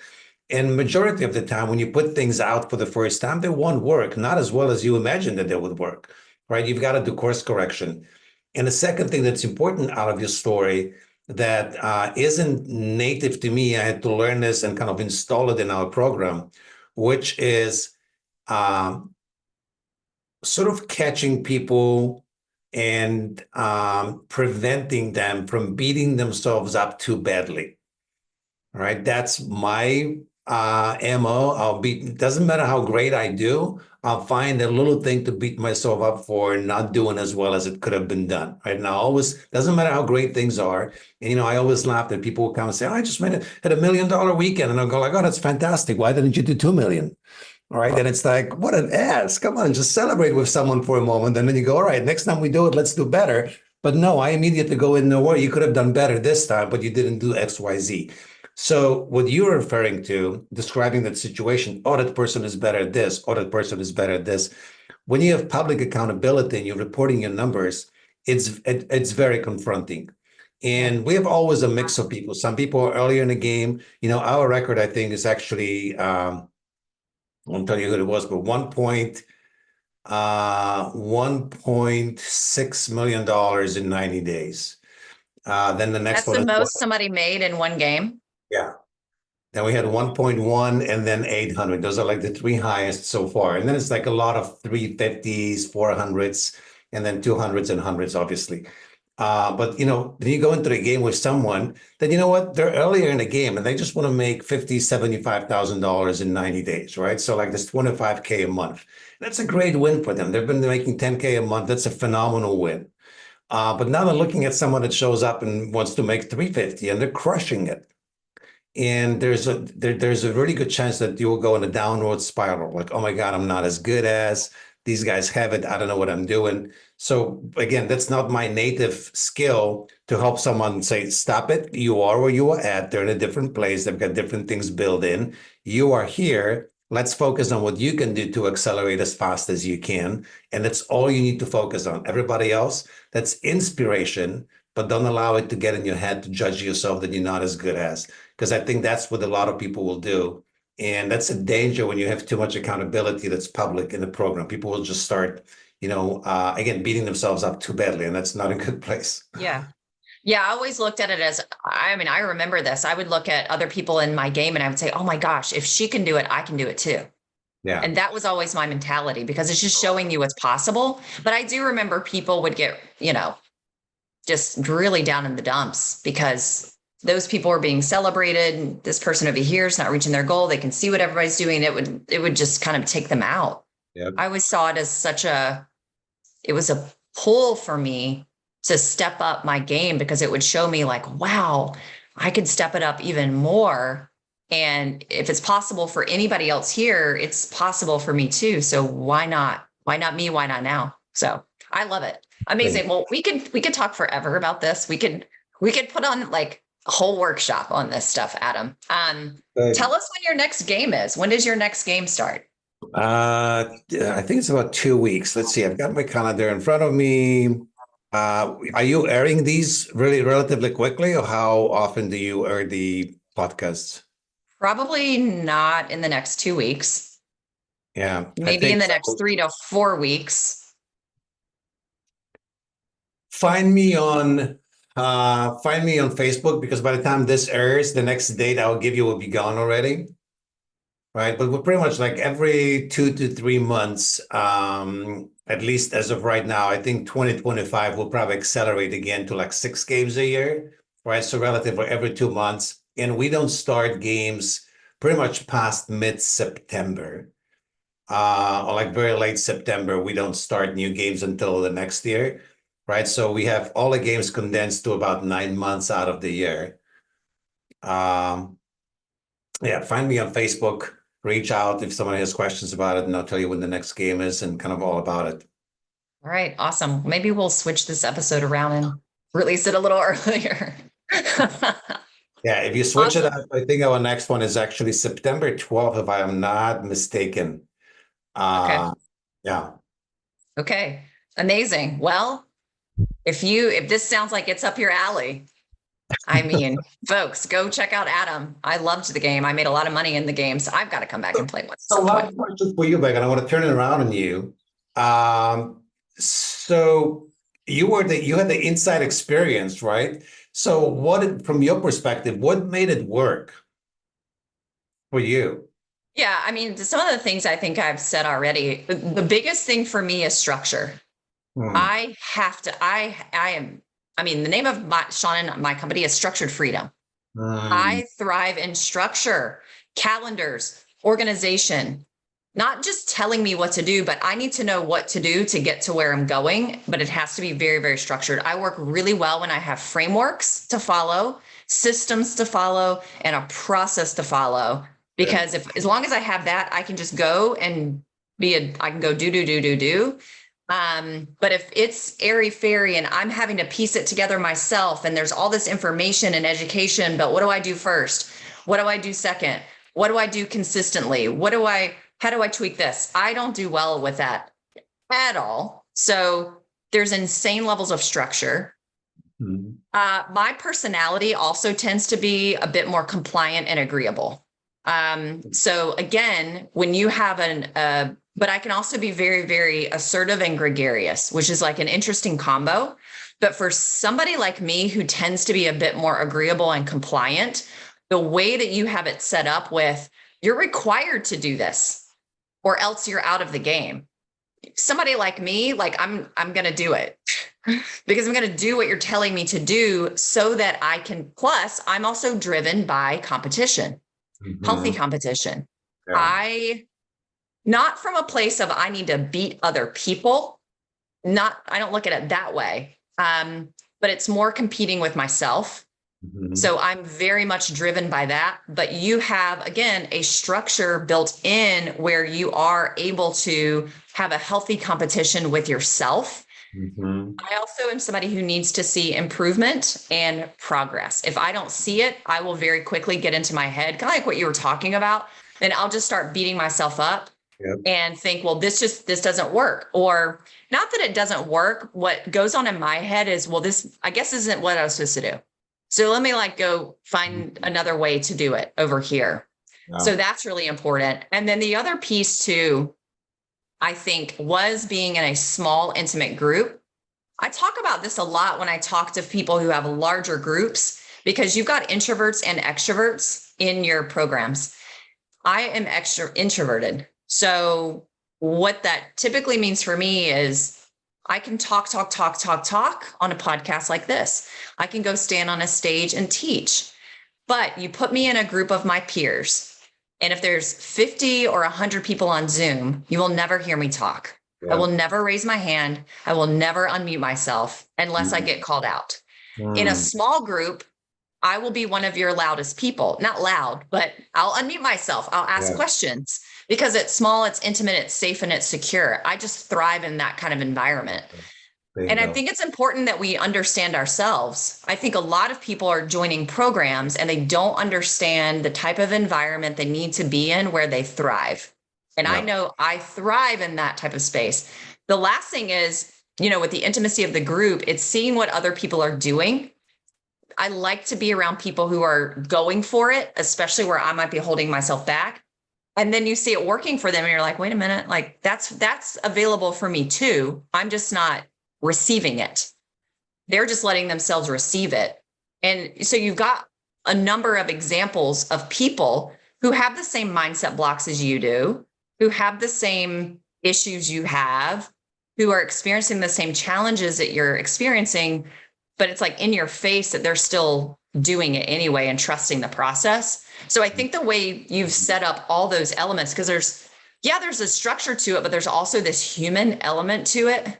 And majority of the time, when you put things out for the first time, they won't work, not as well as you imagined that they would work, right? You've got to do course correction. And the second thing that's important out of your story that isn't native to me, I had to learn this and kind of install it in our program, which is sort of catching people and preventing them from beating themselves up too badly. All right, that's my MO. It doesn't matter how great I do, I'll find a little thing to beat myself up for not doing as well as it could have been done. Right now, always doesn't matter how great things are. And I always laugh that people will come and say, "Oh, I just had $1 million weekend," and I'll go like, "Oh, that's fantastic. Why didn't you do 2 million?" All right. And it's like, what an ass. Come on, just celebrate with someone for a moment. And then you go, all right, next time we do it, let's do better. But no, I immediately go in, no, you could have done better this time, but you didn't do X, Y, Z. So what you're referring to, describing that situation, oh, that person is better at this, oh, that person is better at this. When you have public accountability and you're reporting your numbers, it's very confronting. And we have always a mix of people. Some people are earlier in the game. Our record, I think, is actually I won't tell you who it was, but $1.6 million in 90 days. Then the next That's one the is most somebody made in one game. yeah. Then we had 1.1 and then 800. Those are like the three highest so far. And then it's like a lot of 350s, 400s, and then 200s and hundreds, obviously. But then you go into the game with someone that, what, they're earlier in the game and they just want to make $50,000, $75,000 in 90 days, right? So like this 25K a month. That's a great win for them. They've been making 10K a month. That's a phenomenal win. But now they're looking at someone that shows up and wants to make 350 and they're crushing it. And there's a really good chance that you will go in a downward spiral. Like, oh my God, I'm not as good as these guys have it. I don't know what I'm doing. So again, that's not my native skill to help someone say, stop it. You are where you are at. They're in a different place. They've got different things built in. You are here. Let's focus on what you can do to accelerate as fast as you can. And that's all you need to focus on. Everybody else, that's inspiration, but don't allow it to get in your head to judge yourself that you're not as good as. Because I think that's what a lot of people will do. And that's a danger when you have too much accountability that's public in the program. People will just start, again, beating themselves up too badly. And that's not a good place. Yeah. Yeah. I always looked at it as, I remember this. I would look at other people in my game and I would say, oh my gosh, if she can do it, I can do it too. Yeah. And that was always my mentality because it's just showing you what's possible. But I do remember people would get, just really down in the dumps because those people are being celebrated and this person over here is not reaching their goal. They can see what everybody's doing. It would just kind of take them out. Yep. I always saw it as it was a pull for me to step up my game because it would show me like, wow, I could step it up even more. And if it's possible for anybody else here, it's possible for me too. So why not? Why not me? Why not now? So I love it. Amazing. Well, we could talk forever about this. We could put on like a whole workshop on this stuff, Adam. Tell us when your next game is. When does your next game start? I think it's about 2 weeks. Let's see. I've got my calendar in front of me. Are you airing these really relatively quickly, or how often do you air the podcasts? Probably not in the next 2 weeks. Yeah. Maybe in the next 3 to 4 weeks. Find me on Facebook, because by the time this airs, the next date I'll give you will be gone already. Right. But we're pretty much like every 2 to 3 months, at least as of right now. I think 2025 will probably accelerate again to like 6 games a year. Right. So relatively every 2 months. And we don't start games pretty much past mid-September. Or like very late September. We don't start new games until the next year. Right. So we have all the games condensed to about 9 months out of the year. Yeah, find me on Facebook, reach out if someone has questions about it, and I'll tell you when the next game is and kind of all about it. All right. Awesome. Maybe we'll switch this episode around and release it a little earlier. Yeah, if you switch it Awesome. up, I think our next one is actually September 12th, if I am not mistaken. Okay. Uh, yeah. Okay. Amazing. Well, if this sounds like it's up your alley, I mean, folks, go check out Adam. I loved the game. I made a lot of money in the game, so I've got to come back and play one at So some point. last question for you, Megan. I want to turn it around on you. So you had the inside experience, right? So from your perspective, what made it work for you? Yeah, I mean, some of the things I think I've said already. The biggest thing for me is structure. Hmm. I have to, I am, I mean, the name of Sean and my company is Structured Freedom. Hmm. I thrive in structure, calendars, organization, not just telling me what to do, but I need to know what to do to get to where I'm going. But it has to be very, very structured. I work really well when I have frameworks to follow, systems to follow, and a process to follow. Yeah. Because as long as I have that, I can just go and I can go do. But if it's airy fairy and I'm having to piece it together myself and there's all this information and education, but what do I do first? What do I do second? What do I do consistently? How do I tweak this? I don't do well with that at all. So there's insane levels of structure. Hmm. My personality also tends to be a bit more compliant and agreeable. So again, when you have but I can also be very, very assertive and gregarious, which is like an interesting combo. But for somebody like me who tends to be a bit more agreeable and compliant, the way that you have it set up with, you're required to do this or else you're out of the game. Somebody like me, like I'm going to do it because I'm going to do what you're telling me to do so that I can, plus I'm also driven by competition, healthy Hmm. competition. Yeah. I, not from a place of I need to beat other people. I don't look at it that way. But it's more competing with myself. Hmm. So I'm very much driven by that. But you have, again, a structure built in where you are able to have a healthy competition with yourself. Hmm. I also am somebody who needs to see improvement and progress. If I don't see it, I will very quickly get into my head, kind of like what you were talking about, and I'll just start beating myself up Yep. and think, well, this doesn't work. Or not that it doesn't work. What goes on in my head is, well, this, I guess, isn't what I was supposed to do. So let me like go find another way to do it over here. Yeah. So that's really important. And then the other piece too, I think, was being in a small, intimate group. I talk about this a lot when I talk to people who have larger groups because you've got introverts and extroverts in your programs. I am extra introverted. So what that typically means for me is I can talk on a podcast like this. I can go stand on a stage and teach. But you put me in a group of my peers, and if there's 50 or 100 people on Zoom, you will never hear me talk. I Yeah. will never raise my hand. I will never unmute myself unless I get called out. In a Mm. small group, I will be one of your loudest people. Not loud, but I'll unmute myself. I'll ask Yeah. questions because it's small, it's intimate, it's safe, and it's secure. I just thrive in that kind of environment. And I Bingo. think it's important that we understand ourselves. I think a lot of people are joining programs and they don't understand the type of environment they need to be in where they thrive. And I Yeah. know I thrive in that type of space. The last thing is, with the intimacy of the group, it's seeing what other people are doing. I like to be around people who are going for it, especially where I might be holding myself back. And then you see it working for them and you're like, wait a minute, like that's available for me too. I'm just not receiving it. They're just letting themselves receive it. And so you've got a number of examples of people who have the same mindset blocks as you do, who have the same issues you have, who are experiencing the same challenges that you're experiencing, but it's like in your face that they're still doing it anyway and trusting the process. So I think the way you've set up all those elements, because there's a structure to it, but there's also this human element to it,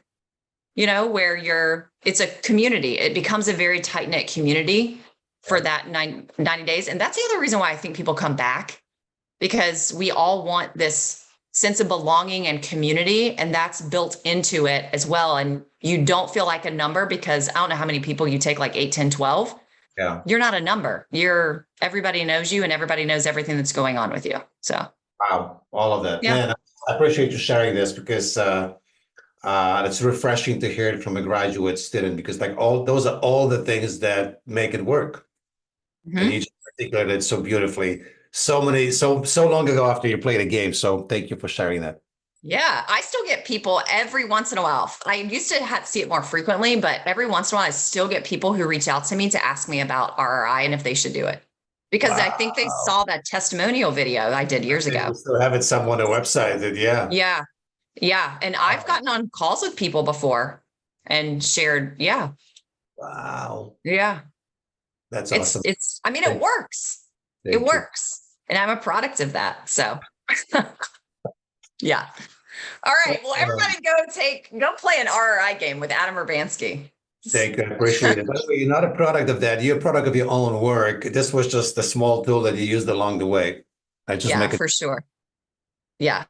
where it's a community. It becomes a very tight knit community for that 90 days. And that's the other reason why I think people come back, because we all want this sense of belonging and community, and that's built into it as well. And you don't feel like a number because I don't know how many people you take, like 8, 10, 12. Yeah. You're not a number. Everybody knows you and everybody knows everything that's going on with you. So Wow. All of that. yeah. Man, I appreciate you sharing this because it's refreshing to hear it from a graduate student because like all those are all the things that make it work. And Mhm. you just articulated it so beautifully. So long ago after you played a game. So thank you for sharing that. Yeah, I still get people every once in a while. I used to see it more frequently, but every once in a while, I still get people who reach out to me to ask me about RRI and if they should do it. Because I think they Wow. saw that testimonial video I did years And ago. you still have it somewhere on the website. Yeah. Yeah. Yeah. And I've Wow. gotten on calls with people before and shared. Yeah. Wow. Yeah. That's awesome. I mean, it works. It Thank you. works. And I'm a product of that. So, yeah. All right. Well, everybody go play an RRI game with Adam Urbanski. Thank you. I appreciate it. By the way, you're not a product of that. You're a product of your own work. This was just a small tool that you used along the way. I just Yeah, make it. for sure. Yeah.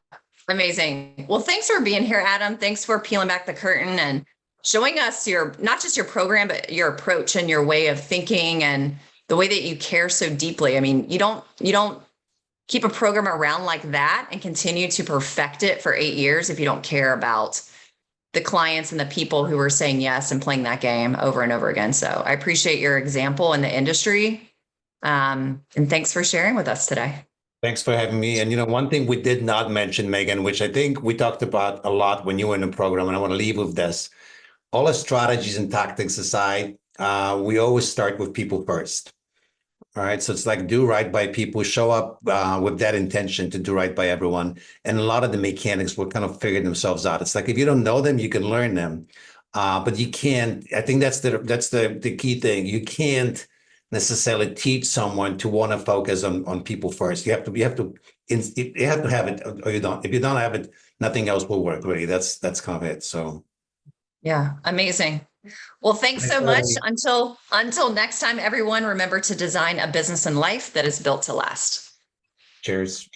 Amazing. Well, thanks for being here, Adam. Thanks for peeling back the curtain and showing us not just your program, but your approach and your way of thinking and the way that you care so deeply. I mean, you don't keep a program around like that and continue to perfect it for 8 years if you don't care about the clients and the people who are saying yes and playing that game over and over again. So I appreciate your example in the industry. And thanks for sharing with us today. Thanks for having me. And one thing we did not mention, Megan, which I think we talked about a lot when you were in the program, and I want to leave with this. All the strategies and tactics aside, we always start with people first. All right. So it's like do right by people, show up with that intention to do right by everyone. And a lot of the mechanics will kind of figure themselves out. It's like if you don't know them, you can learn them. But you can't, I think that's the key thing. You can't necessarily teach someone to want to focus on people first. You have to have it or you don't. If you don't have it, nothing else will work really. That's kind of it. So Yeah, amazing. Well, thanks thanks so for much. having me. Until next time, everyone, remember to design a business and life that is built to last. Cheers.